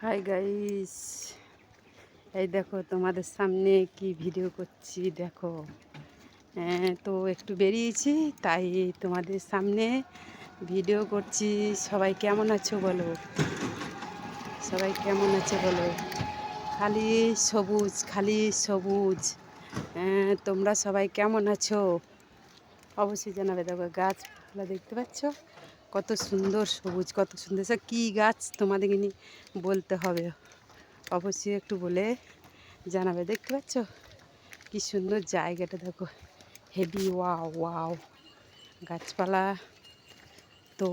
Hi guys, এই দেখো তোমাদের সামনে কি ভিডিও করছি দেখো। তো একটু বেরিয়েছি, তাই তোমাদের সামনে ভিডিও করছি। সবাই কেমন আছো বলো, সবাই কেমন আছে বলো। খালি সবুজ, খালি সবুজ। তোমরা সবাই কেমন আছো অবশ্যই জানাবে। দেখো গাছপালা দেখতে পাচ্ছ, কত সুন্দর সবুজ, কত সুন্দর। সব কী গাছ তোমাদেরকে নিয়ে বলতে হবে, অবশ্যই একটু বলে জানাবে। দেখতে পাচ্ছ কি সুন্দর জায়গাটা, দেখো হেভি। ওয়াও ওয়াও, গাছপালা তো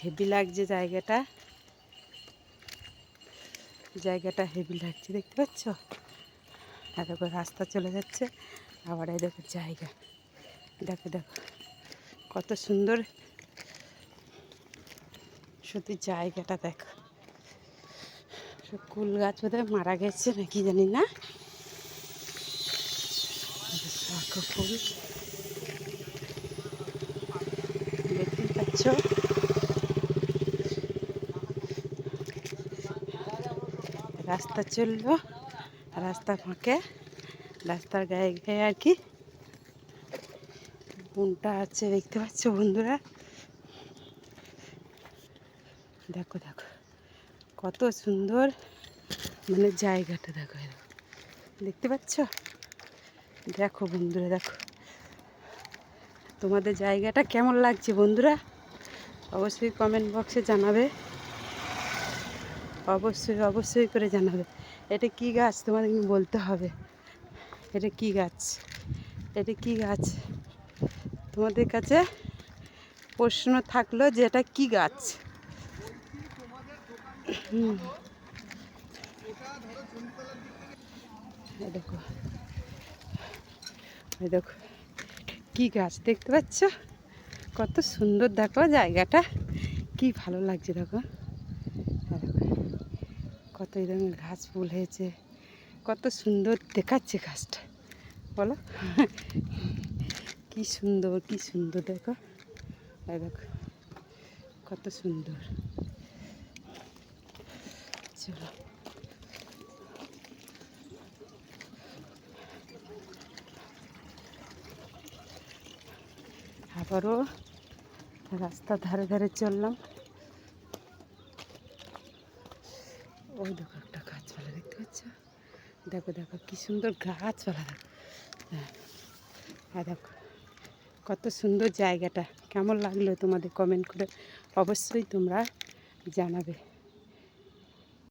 হেভি লাগছে জায়গাটা, জায়গাটা হেভি লাগছে দেখতে পাচ্ছ। আর দেখো রাস্তা চলে যাচ্ছে, আবার এই দেখো জায়গা, দেখো দেখো কত সুন্দর সত্যি জায়গাটা। দেখো সব কুল গাছ বোধহয় মারা গেছে নাকি জানি না। শাখা ফুল দেখতে পাচ্ছ, রাস্তা চললো, রাস্তা ফাঁকে, রাস্তার গায়ে গায়ে আর কি বনটা আছে দেখতে পাচ্ছ বন্ধুরা। দেখো দেখো কত সুন্দর মানে জায়গাটা, দেখো দেখতে পাচ্ছ। দেখো বন্ধুরা, দেখো তোমাদের জায়গাটা কেমন লাগছে বন্ধুরা, অবশ্যই কমেন্ট বক্সে জানাবে, অবশ্যই অবশ্যই করে জানাবে। এটা কি গাছ তোমাদের বলতে হবে, এটা কি গাছ, এটা কি গাছ তোমাদের কাছে প্রশ্ন থাকলো যে এটা কি গাছ। দেখো দেখো কি গাছ দেখতে পাচ্ছ, কত সুন্দর। দেখো জায়গাটা কি ভালো লাগছে, দেখো কত এই ধরনের ঘাস ফুল হয়েছে, কত সুন্দর দেখাচ্ছে গাছটা বলো। কি সুন্দর, কি সুন্দর। দেখো দেখো কত সুন্দর। চলো আবারও রাস্তার ধারে ধারে চললাম। ওই দেখো একটা গাছপালা দেখতে পাচ্ছ, দেখো দেখো কি সুন্দর গাছপালা। হ্যাঁ দেখো কত সুন্দর জায়গাটা, কেমন লাগলো তোমাদের কমেন্ট করে অবশ্যই তোমরা জানাবে।